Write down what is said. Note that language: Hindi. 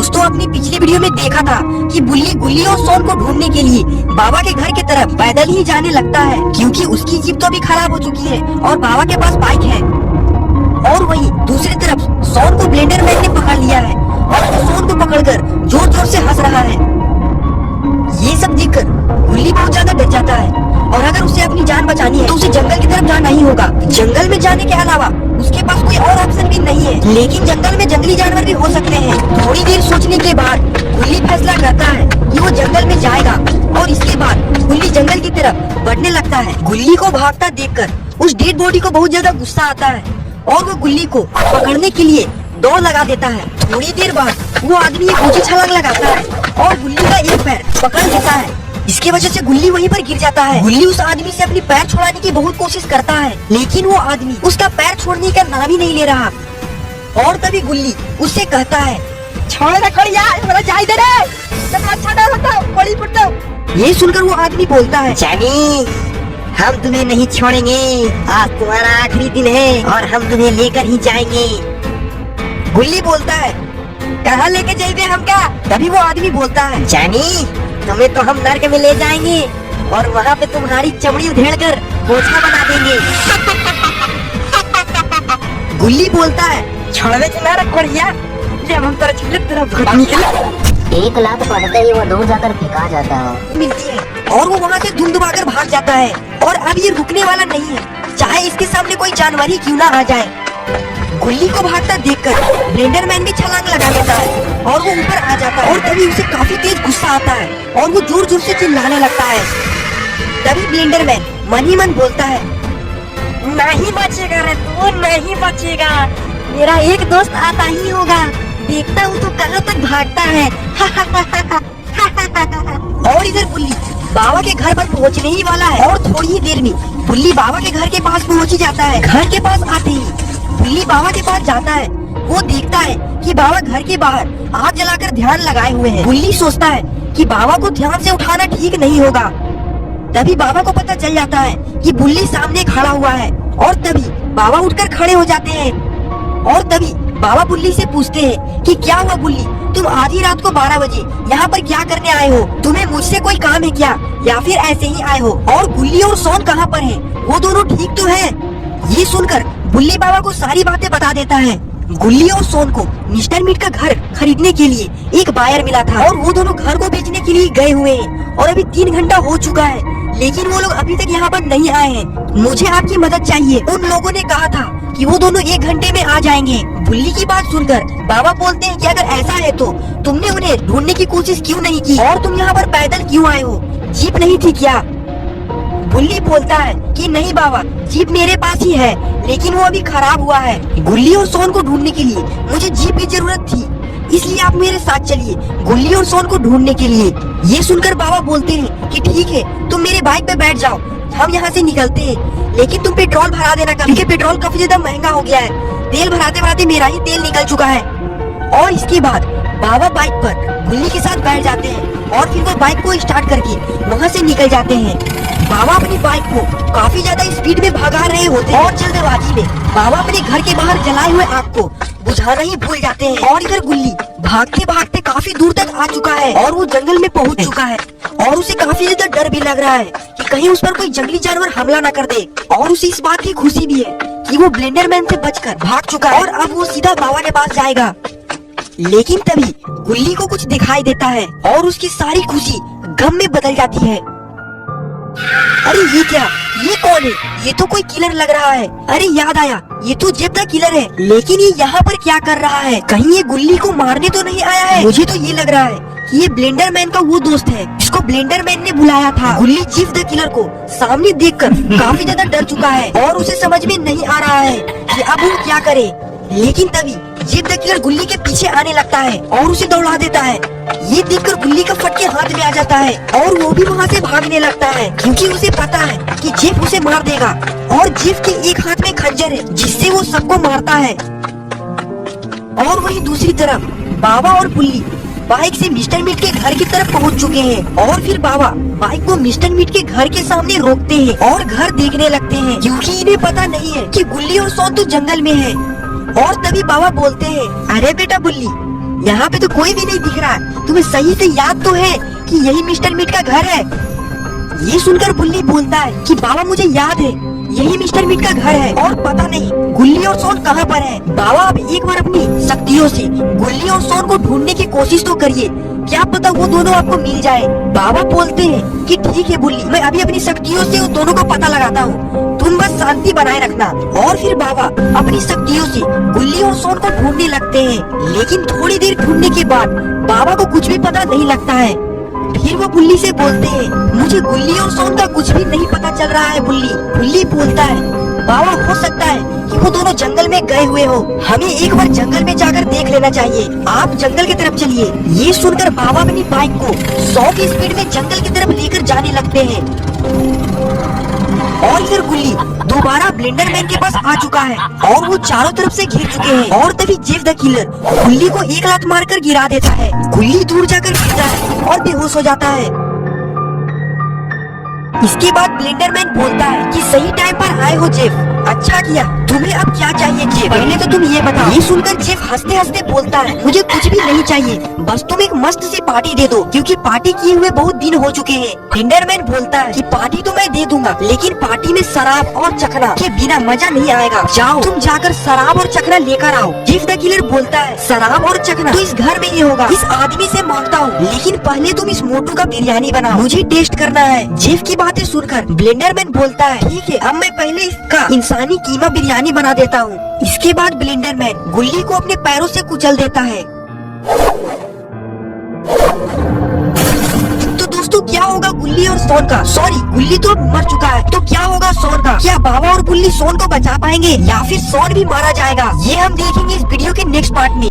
दोस्तों, अपनी पिछली वीडियो में देखा था कि बुल्ली गुल्ली और सोन को ढूंढने के लिए बाबा के घर की तरफ पैदल ही जाने लगता है, क्योंकि उसकी जीप तो अभी खराब हो चुकी है और बाबा के पास बाइक है। और वहीं दूसरी तरफ सोन को ब्लेंडर मैन ने पकड़ लिया है और वो सोन को पकड़कर जोर जोर से हंस रहा है। ये सब देखकर गुल्ली बहुत ज्यादा डर जाता है और अगर उसे अपनी जान बचानी है तो उसे जंगल की तरफ जाना ही होगा। जंगल में जाने के अलावा उसके पास कोई और ऑप्शन भी नहीं है, लेकिन जंगल में जंगली जानवर भी हो सकते हैं। थोड़ी देर सोचने के बाद गुल्ली फैसला करता है कि वो जंगल में जाएगा और इसके बाद गुल्ली जंगल की तरफ बढ़ने लगता है। गुल्ली को भागता देखकर उस डेड बॉडी को बहुत ज्यादा गुस्सा आता है और वो गुल्ली को पकड़ने के लिए दौड़ लगा देता है। थोड़ी देर बाद वो आदमी एक ऊंची छलांग लगाता है और गुल्ली का एक पैर पकड़ लेता है। इसके वजह से गुल्ली वहीं पर गिर जाता है। गुल्ली उस आदमी से अपनी पैर छुड़ाने की बहुत कोशिश करता है, लेकिन वो आदमी उसका पैर छोड़ने का नाम ही नहीं ले रहा। और तभी गुल्ली उससे कहता है, छोड़ रखो यार, मेरा जाए दे रे, अच्छा डर होता बड़ी पड़ता। ये सुनकर वो आदमी बोलता है, जानी हम तुम्हें नहीं छोड़ेंगे, आज तुम्हारा आखिरी दिन है और हम तुम्हें लेकर ही जाएंगे। गुल्ली बोलता है, कहाँ लेके जाएंगे हम क्या? तभी वो आदमी बोलता है, जानी तुम्हें तो हम नर्क में ले जाएंगे और वहाँ पे तुम्हारी चमड़ी उधेड़ कर बोझा बना देंगे। गुल्ली बोलता है, छोड़वे ना रख बढ़िया, जब हम तेरा निकले। 1 लाख पड़ते ही वो दूर जाकर फेंका जाता है। मिलती है और वो वहाँ से धुंधुमाकर भाग जाता है और अब ये रुकने वाला नहीं है, चाहे इसके सामने कोई जानवर ही क्यों ना आ जाए। गुल्ली को भागता देखकर ब्लेंडर मैन भी छलांग लगा देता है और वो ऊपर आ जाता है और तभी उसे काफी तेज गुस्सा आता है और वो जोर जोर से चिल्लाने लगता है। तभी ब्लेंडर मैन मन ही मन बोलता है, नहीं बचेगा रे तू, नहीं बचेगा, मेरा एक दोस्त आता ही होगा, देखता हूँ तो कहाँ तक भागता है। और इधर बुल्ली बाबा के घर पर पहुँचने ही वाला है और थोड़ी ही देर में बुल्ली बाबा के घर के पास पहुँच ही जाता है। घर के पास आते ही बुल्ली बाबा के पास जाता है। वो देखता है कि बाबा घर के बाहर आग जलाकर ध्यान लगाए हुए हैं। बुल्ली सोचता है कि बाबा को ध्यान से उठाना ठीक नहीं होगा। तभी बाबा को पता चल जाता है कि बुल्ली सामने खड़ा हुआ है और तभी बाबा उठकर खड़े हो जाते हैं। और तभी बाबा बुल्ली से पूछते हैं कि क्या हुआ बुल्ली, तुम आधी रात को 12 बजे यहाँ पर क्या करने आए हो? तुम्हें मुझसे कोई काम है क्या या फिर ऐसे ही आए हो? और गुल्ली और सोन कहाँ पर है? वो दोनों ठीक तो है? ये सुनकर बुल्ली बाबा को सारी बातें बता देता है। गुल्ली और सोन को मिस्टर मीट का घर खरीदने के लिए एक बायर मिला था और वो दोनों घर को बेचने के लिए गए हुए हैं और अभी 3 घंटा हो चुका है, लेकिन वो लोग अभी तक यहाँ पर नहीं आए हैं। मुझे आपकी मदद चाहिए। उन लोगों ने कहा था कि वो दोनों 1 घंटे में आ जाएंगे। बुल्ली की बात सुनकर बाबा बोलते हैं कि अगर ऐसा है तो तुमने उन्हें ढूंढने की कोशिश क्यों नहीं की और तुम यहाँ पर पैदल क्यों आए हो? जीप नहीं थी क्या? बुल्ली बोलता है कि नहीं बाबा, जीप मेरे पास ही है, लेकिन वो अभी खराब हुआ है। गुल्ली और सोन को ढूंढने के लिए मुझे जीप की जरूरत थी, इसलिए आप मेरे साथ चलिए गुल्ली और सोन को ढूंढने के लिए। ये सुनकर बाबा बोलते हैं कि ठीक है, तुम मेरे बाइक पे बैठ जाओ, हम यहाँ से निकलते हैं, लेकिन तुम पेट्रोल भरा देना, क्योंकि पेट्रोल काफी ज्यादा महंगा हो गया है। तेल भराते भराते मेरा ही तेल निकल चुका है। और इसके बाद बाबा बाइक पर गुल्ली के साथ बैठ जाते हैं और फिर वो बाइक को स्टार्ट करके वहाँ से निकल जाते हैं। बाबा अपनी बाइक को काफी ज्यादा स्पीड में भगा रहे होते हैं और जल्दबाजी में बाबा अपने घर के बाहर जलाए हुए आग को बुझाना ही भूल जाते हैं। और इधर गुल्ली भागते भागते काफी दूर तक आ चुका है और वो जंगल में पहुंच चुका है और उसे काफी ज्यादा डर भी लग रहा है कि कहीं उस पर कोई जंगली जानवर हमला न कर दे। और उसे इस बात की खुशी भी है कि वो ब्लेंडर मैन से बचकर भाग चुका है और अब वो सीधा बाबा के पास जाएगा। लेकिन तभी गुल्ली को कुछ दिखाई देता है और उसकी सारी खुशी गम में बदल जाती है। अरे ये क्या, ये कौन है? ये तो कोई किलर लग रहा है। अरे याद आया, ये तो जेब द किलर है, लेकिन ये यहाँ पर क्या कर रहा है? कहीं ये गुल्ली को मारने तो नहीं आया है? मुझे तो ये लग रहा है कि ये ब्लेंडर मैन का वो दोस्त है जिसको ब्लेंडर मैन ने बुलाया था। गुल्ली जीप द किलर को सामने देखकर काफी ज्यादा डर चुका है और उसे समझ में नहीं आ रहा है कि अब वो क्या करे। लेकिन तभी जीप द किलर गुल्ली के पीछे आने लगता है और उसे दौड़ा देता है। ये देखकर गुल्ली का फटके हाथ में आ जाता है और वो भी वहाँ से भागने लगता है, क्योंकि उसे पता है कि जीप उसे मार देगा। और जीप के एक हाथ में खंजर है जिससे वो सबको मारता है। और वहीं दूसरी तरफ बाबा और बुल्ली बाइक से मिस्टर मीट के घर की तरफ पहुंच चुके हैं और फिर बाबा बाइक को मिस्टर मीट के घर के सामने रोकते हैं और घर देखने लगते हैं, क्योंकि इन्हें पता नहीं है कि गुल्ली और सोन तो जंगल में है। और तभी बाबा बोलते हैं, अरे बेटा बुल्ली, यहाँ पे तो कोई भी नहीं दिख रहा है। तुम्हें सही से याद तो है कि यही मिस्टर मीट का घर है? ये सुनकर बुल्ली बोलता है कि बाबा मुझे याद है, यही मिस्टर मीट का घर है और पता नहीं गुल्ली और सोन कहाँ पर है। बाबा अब एक बार अपनी शक्तियों से गुल्ली और सोन को ढूंढने की कोशिश तो करिए, क्या पता वो दोनों आपको मिल जाए। बाबा बोलते हैं कि ठीक है बुल्ली, मैं अभी अपनी शक्तियों से उन दोनों को पता लगाता हूँ, तुम बस शांति बनाए रखना। और फिर बाबा अपनी शक्तियों से गुल्ली और सोन को ढूंढने लगते हैं, लेकिन थोड़ी देर ढूंढने के बाद बाबा को कुछ भी पता नहीं लगता है। फिर वो बुल्ली से बोलते हैं, मुझे गुल्ली और सोन का कुछ भी नहीं पता चल रहा है बुल्ली। बुल्ली बोलता है, बाबा हो सकता है कि वो दोनों जंगल में गए हुए हो, हमें एक बार जंगल में जाकर देख लेना चाहिए, आप जंगल की तरफ चलिए। ये सुनकर बाबा अपनी बाइक को 100 की स्पीड में जंगल की तरफ लेकर जाने लगते हैं। और फिर गुल्ली दोबारा ब्लेंडर मैन के पास आ चुका है और वो चारों तरफ से घिर चुके हैं। और तभी जेफ द किलर गुल्ली को एक लात मारकर गिरा देता है। गुल्ली दूर जाकर गिरता है और बेहोश हो जाता है। इसके बाद ब्लेंडर मैन बोलता है कि सही टाइम पर आए हो जेफ, अच्छा किया। तुम्हें अब क्या चाहिए जेफ, पहले तो तुम ये बताओ। ये सुनकर जेफ हंसते हंसते बोलता है, मुझे कुछ भी नहीं चाहिए, बस तुम एक मस्त सी पार्टी दे दो, क्योंकि पार्टी किए हुए बहुत दिन हो चुके हैं। ब्लेंडर मैन बोलता है कि पार्टी तो मैं दे दूंगा, लेकिन पार्टी में शराब और चखना के बिना मजा नहीं आएगा। जाओ तुम जाकर शराब और चखना लेकर आओ। जेफ द किलर बोलता है, शराब और चखना तो इस घर में ही होगा, इस आदमी से मांगता हूँ, लेकिन पहले तुम इस मोटू का बिरयानी बनाओ, मुझे टेस्ट करना है। जेफ की बातें सुनकर ब्लेंडर मैन बोलता है, ठीक है, अब मैं पहले इसका इंसानी कीमा बिरयानी बना देता हूँ। इसके बाद ब्लेंडर मैन गुल्ली को अपने पैरों से कुचल देता है। तो दोस्तों क्या होगा गुल्ली और सोन का? सॉरी, गुल्ली तो अब मर चुका है, तो क्या होगा सोन का? क्या बाबा और गुल्ली सोन को बचा पाएंगे या फिर सोन भी मारा जाएगा? ये हम देखेंगे इस वीडियो के नेक्स्ट पार्ट में।